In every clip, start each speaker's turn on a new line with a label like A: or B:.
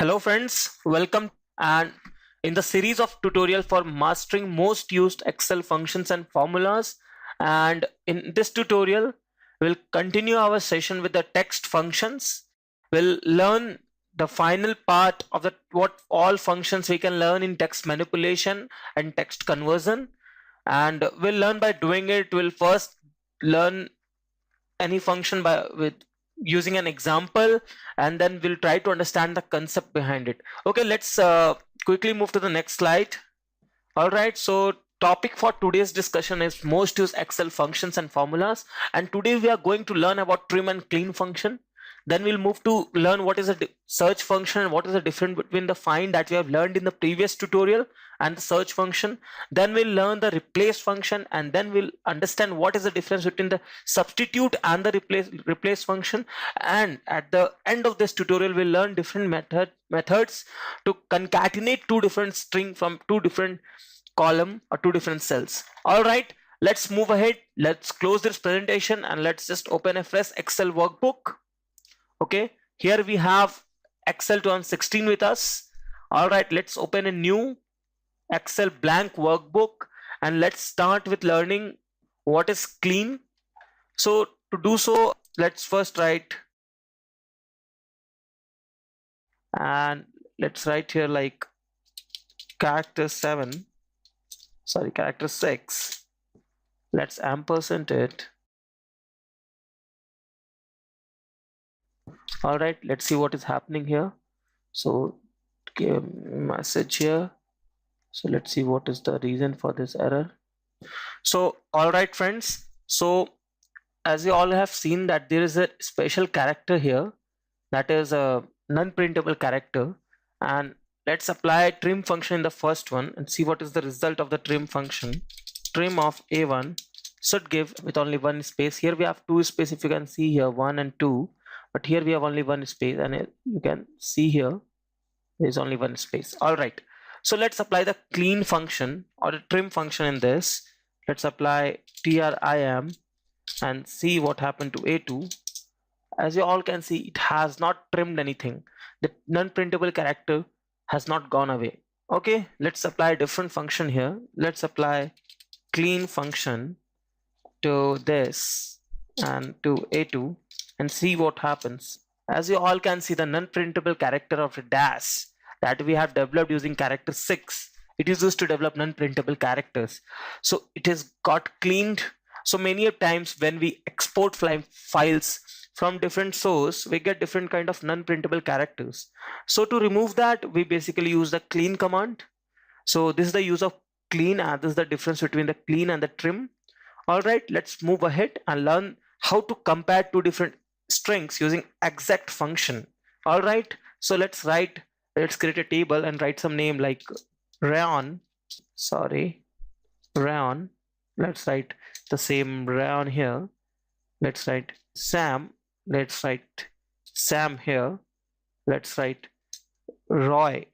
A: Hello friends, welcome and in the series of tutorial for mastering most used Excel functions and formulas, and in this tutorial we'll continue our session with the text functions. We'll learn the final part of the what all functions we can learn in text manipulation and text conversion, and we'll learn by doing it. We'll first learn any function by with using an example, and then we'll try to understand the concept behind it. Okay, let's quickly move to the next slide. All right, so topic for today's discussion is most used Excel functions and formulas, and today we are going to learn about trim and clean function. Then we'll move to learn what is a search function and what is the difference between the find that we have learned in the previous tutorial and the search function. Then we'll learn the replace function, and then we'll understand what is the difference between the substitute and the replace function. And at the end of this tutorial, we'll learn different methods to concatenate two different string from two different column or two different cells. All right, let's move ahead. Let's close this presentation and let's just open a fresh Excel workbook. Okay, here we have Excel 2016 with us. All right, let's open a new Excel blank workbook and let's start with learning what is clean. So to do so, let's first write, and let's write here like character 6. Let's ampersand it. All right, let's see what is happening here. So give message here. So let's see what is the reason for this error. So all right friends, so as you all have seen that there is a special character here, that is a non-printable character, and let's apply trim function in the first one and see what is the result of the trim function. Trim of A1 should give with only one space. Here we have two space, if you can see here, 1 and 2, but here we have only one space, and you can see here there is only one space. All right, so let's apply the clean function or the trim function in this. Let's apply trim and see what happened to A2. As you all can see, it has not trimmed anything. The non-printable character has not gone away. Okay, let's apply a different function here. Let's apply clean function to this and to A2 and see what happens. As you all can see, the non-printable character of a dash that we have developed using character 6, it is used to develop non-printable characters. So it has got cleaned. So many times when we export files from different source, we get different kind of non-printable characters. So to remove that, we basically use the clean command. So this is the use of clean, and this is the difference between the clean and the trim. All right, let's move ahead and learn how to compare two different strings using exact function. All right, so let's create a table and write some name like rayon. Let's write the same rayon here. Let's write Sam. Let's write Sam here. Let's write Roy.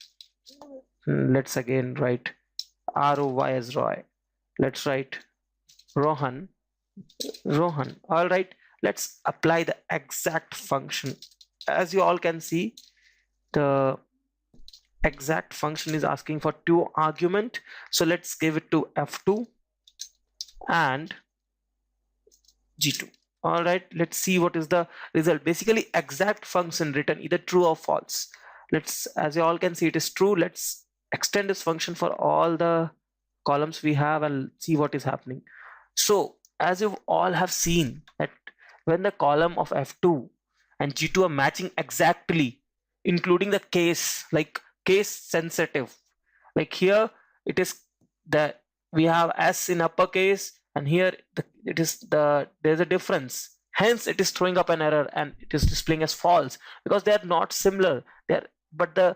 A: Let's again write ROY as Roy. Let's write Rohan. All right, let's apply the exact function. As you all can see, the exact function is asking for two argument. So let's give it to F2 and G2. All right, let's see what is the result. Basically exact function written either true or false. Let's, as you all can see, it is true. Let's extend this function for all the columns we have and see what is happening. So as you all have seen that when the column of F2 and G2 are matching exactly, including the case, like case sensitive, like here it is that we have S in uppercase, and here there's a difference, hence it is throwing up an error and it is displaying as false because they are not similar. But the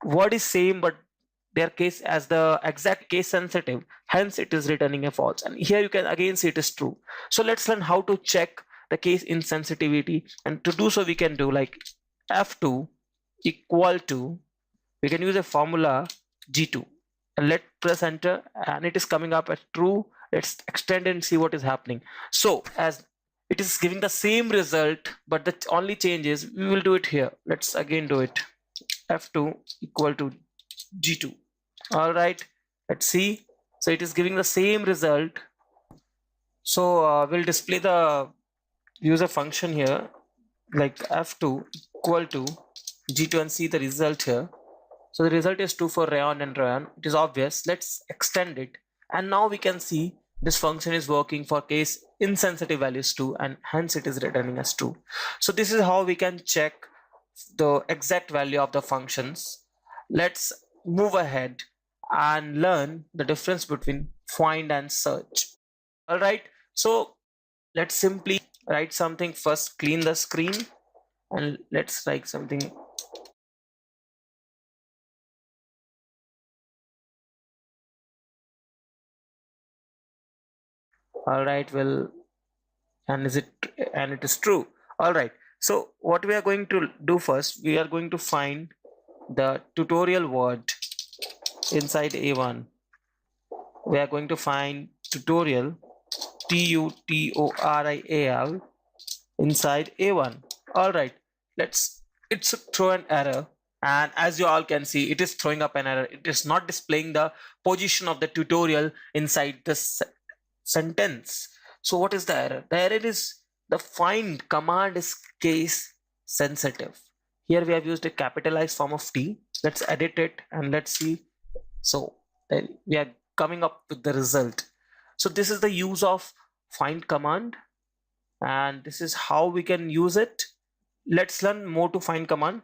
A: word is same, but their case as the exact case sensitive, hence it is returning a false. And here you can again see it is true. So let's learn how to check the case insensitivity, and to do so we can do like F2 equal to, we can use a formula G2 and let's press enter, and it is coming up as true. Let's extend and see what is happening. So as it is giving the same result, but the only change is we will do it here. Let's again do it f2 equal to g2. All right, let's see. So it is giving the same result. So we'll display the user function here, like f2 equal to g2, and see the result here. So the result is 2 for rayon and rayon. It is obvious. Let's extend it, and now we can see this function is working for case insensitive values too, and hence it is returning as 2. So this is how we can check the exact value of the functions. Let's move ahead and learn the difference between find and search. All right, so let's simply write something first. Clean the screen and let's write something. All right, well, and it is true. All right, so what we are going to do first, we are going to find the tutorial word inside A1. We are going to find tutorial, tutorial, inside A1. All right, it's throw an error, and as you all can see, it is throwing up an error. It is not displaying the position of the tutorial inside this sentence. So what is the error? The error is the find command is case sensitive. Here we have used a capitalized form of T. Let's edit it and let's see. So then we are coming up with the result. So this is the use of find command, and this is how we can use it. Let's learn more to find command.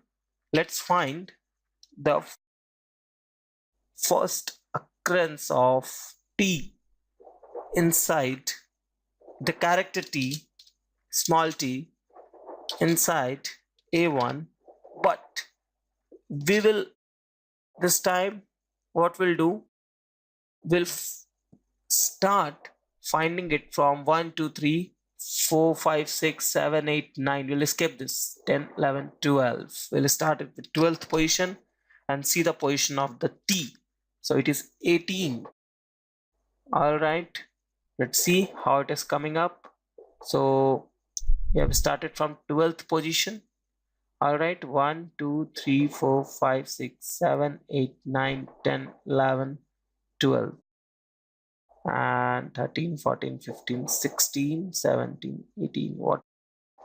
A: Let's find the first occurrence of T inside the character T, small t, inside A1, but we will, this time what we'll do, we'll start finding it from 1 2 3 4 5 6 7 8 9. We'll skip this 10 11 12. We'll start at the 12th position and see the position of the T. So it is 18. All right, let's see how it is coming up. So we have started from 12th position. All right, 1 2 3 4 5 6 7 8 9 10 11 12 and 13 14 15 16 17 18. What?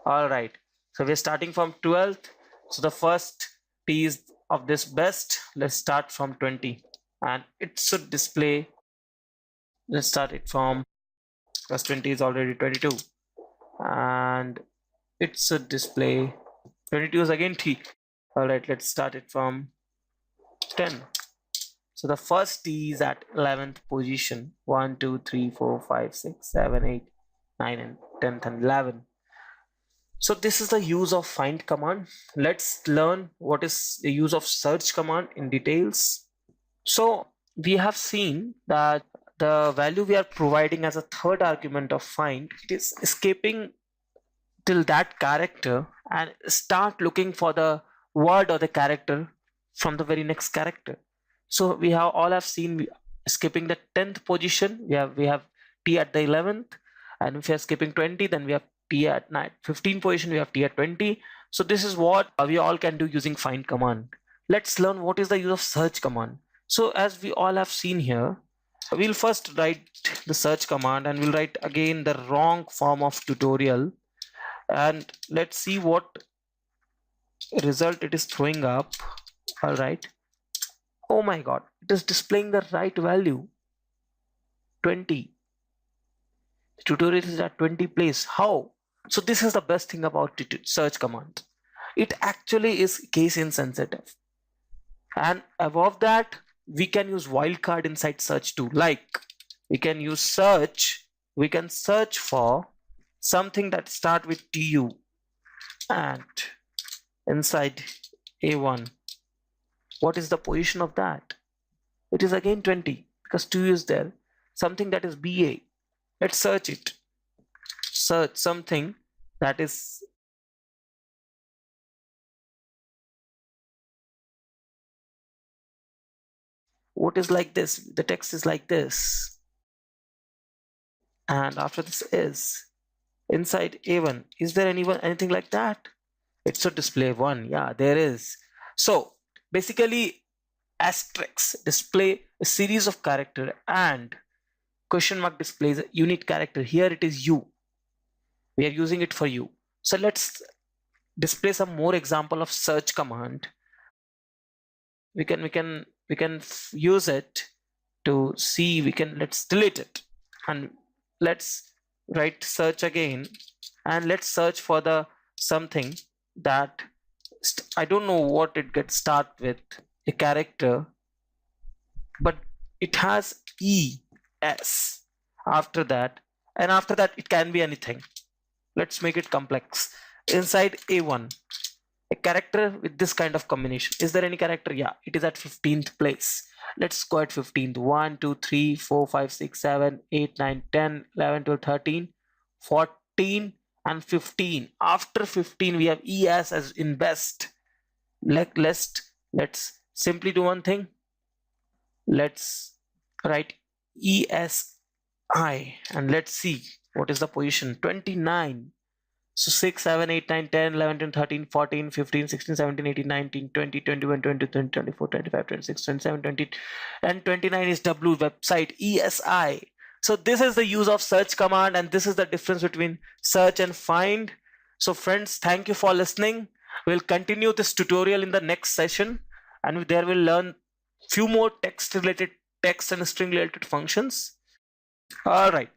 A: All right, so we're starting from 12th. So the first T is of this best. Let's start from 20, and it should display. Let's start it from, plus 20 is already 22, and it should display 22 is again T. All right, let's start it from 10. So the first T is at 11th position. 1 2 3 4 5 6 7 8 9 and 10th and 11. So this is the use of find command. Let's learn what is the use of search command in details. So we have seen that the value we are providing as a third argument of find, it is escaping till that character and start looking for the word or the character from the very next character. So we have all have seen skipping the 10th position. We have T at the 11th, and if we are skipping 20, then we have T at 15 position. We have T at 20. So this is what we all can do using find command. Let's learn what is the use of search command. So as we all have seen here, we'll first write the search command, and we'll write again the wrong form of tutorial, and let's see what result it is throwing up. All right, oh my god, it is displaying the right value, 20. The tutorial is at 20 place. How? So this is the best thing about search command. It actually is case insensitive, and above that we can use wildcard inside search too. Like we can use search, we can search for something that start with tu, and inside A1, what is the position of that? It is again 20 because 2 is there. Something that is BA, let's search it. Search something that is what is like this, the text is like this, and after this is inside A1. Is there anything like that? It should display 1. Yeah, there is. So basically asterisk display a series of character, and question mark displays a unique character. Here it is you. We are using it for you. So let's display some more example of search command. We can use it to see. Let's delete it and let's write search again, and let's search for the something that I don't know what it gets start with a character, but it has es after that, and after that it can be anything. Let's make it complex. Inside A1, a character with this kind of combination. Is there any character? Yeah, it is at 15th place. Let's go at 15th. 1 2 3 4 5 6 7 8 9 10 11 12 13 14 and 15. After 15 we have es as in best. Let's simply do one thing. Let's write esi and let's see what is the position. 29. So 6, 7, 8, 9, 10, 11, 12, 13, 14, 15, 16, 17, 18, 19, 20, 21, 22, 23, 24, 25, 26, 27, 20, and 29 is W website ESI. So this is the use of search command, and this is the difference between search and find. So friends, thank you for listening. We'll continue this tutorial in the next session, and there we'll learn few more text and string related functions. All right.